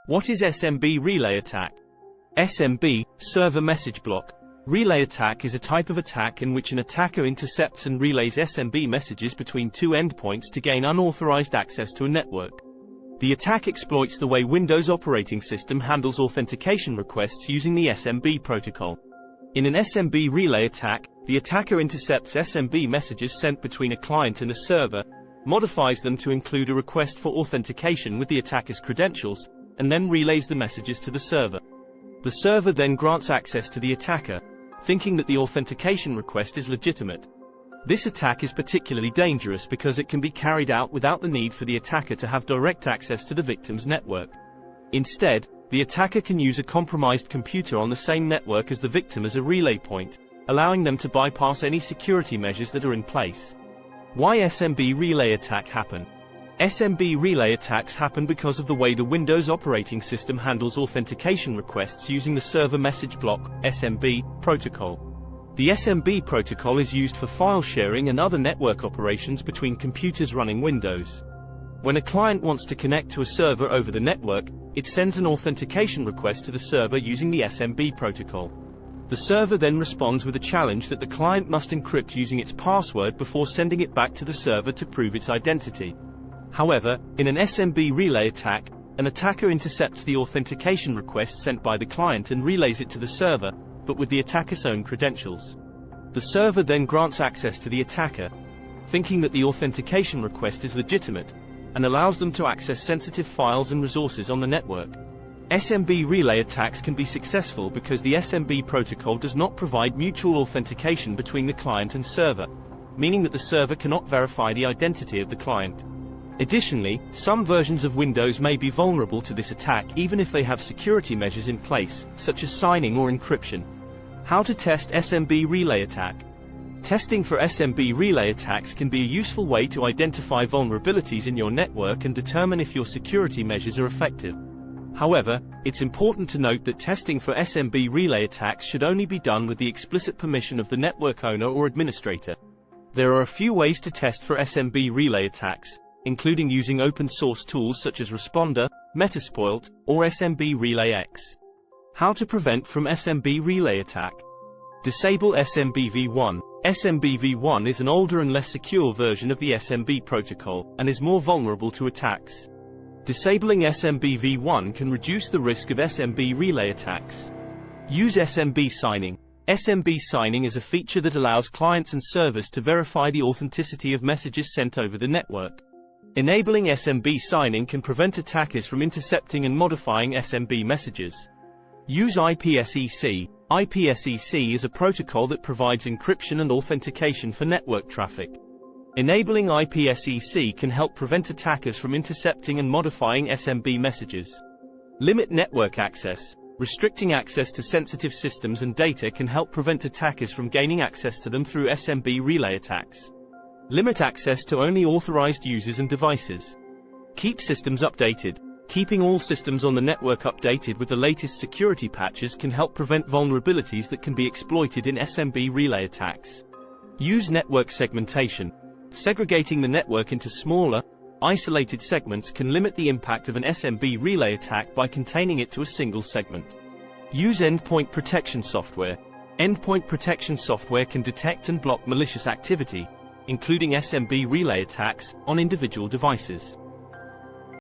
What is SMB relay attack? SMB, server message block. Relay attack is a type of attack in which an attacker intercepts and relays SMB messages between two endpoints to gain unauthorized access to a network. The attack exploits the way Windows operating system handles authentication requests using the SMB protocol. In an SMB relay attack, the attacker intercepts SMB messages sent between a client and a server, modifies them to include a request for authentication with the attacker's credentials, and then relays the messages to the server. The server then grants access to the attacker, thinking that the authentication request is legitimate. This attack is particularly dangerous because it can be carried out without the need for the attacker to have direct access to the victim's network. Instead, the attacker can use a compromised computer on the same network as the victim as a relay point, allowing them to bypass any security measures that are in place. Why SMB relay attack happen? SMB relay attacks happen because of the way the Windows operating system handles authentication requests using the server message block (SMB) protocol. The SMB protocol is used for file sharing and other network operations between computers running Windows. When a client wants to connect to a server over the network, it sends an authentication request to the server using the SMB protocol. The server then responds with a challenge that the client must encrypt using its password before sending it back to the server to prove its identity. However, in an SMB relay attack, an attacker intercepts the authentication request sent by the client and relays it to the server, but with the attacker's own credentials. The server then grants access to the attacker, thinking that the authentication request is legitimate, and allows them to access sensitive files and resources on the network. SMB relay attacks can be successful because the SMB protocol does not provide mutual authentication between the client and server, meaning that the server cannot verify the identity of the client. Additionally, some versions of Windows may be vulnerable to this attack even if they have security measures in place, such as signing or encryption. How to test SMB relay attack? Testing for SMB relay attacks can be a useful way to identify vulnerabilities in your network and determine if your security measures are effective. However, it's important to note that testing for SMB relay attacks should only be done with the explicit permission of the network owner or administrator. There are a few ways to test for SMB relay attacks, including using open-source tools such as Responder, Metasploit, or SMB Relay X. How to prevent from SMB relay attack? Disable SMBv1. SMBv1 is an older and less secure version of the SMB protocol, and is more vulnerable to attacks. Disabling SMBv1 can reduce the risk of SMB relay attacks. Use SMB signing. SMB signing is a feature that allows clients and servers to verify the authenticity of messages sent over the network. Enabling SMB signing can prevent attackers from intercepting and modifying SMB messages. Use IPsec. IPsec is a protocol that provides encryption and authentication for network traffic. Enabling IPsec can help prevent attackers from intercepting and modifying SMB messages. Limit network access. Restricting access to sensitive systems and data can help prevent attackers from gaining access to them through SMB relay attacks. Limit access to only authorized users and devices. Keep systems updated. Keeping all systems on the network updated with the latest security patches can help prevent vulnerabilities that can be exploited in SMB relay attacks. Use network segmentation. Segregating the network into smaller, isolated segments can limit the impact of an SMB relay attack by containing it to a single segment. Use endpoint protection software. Endpoint protection software can detect and block malicious activity, including SMB relay attacks, on individual devices.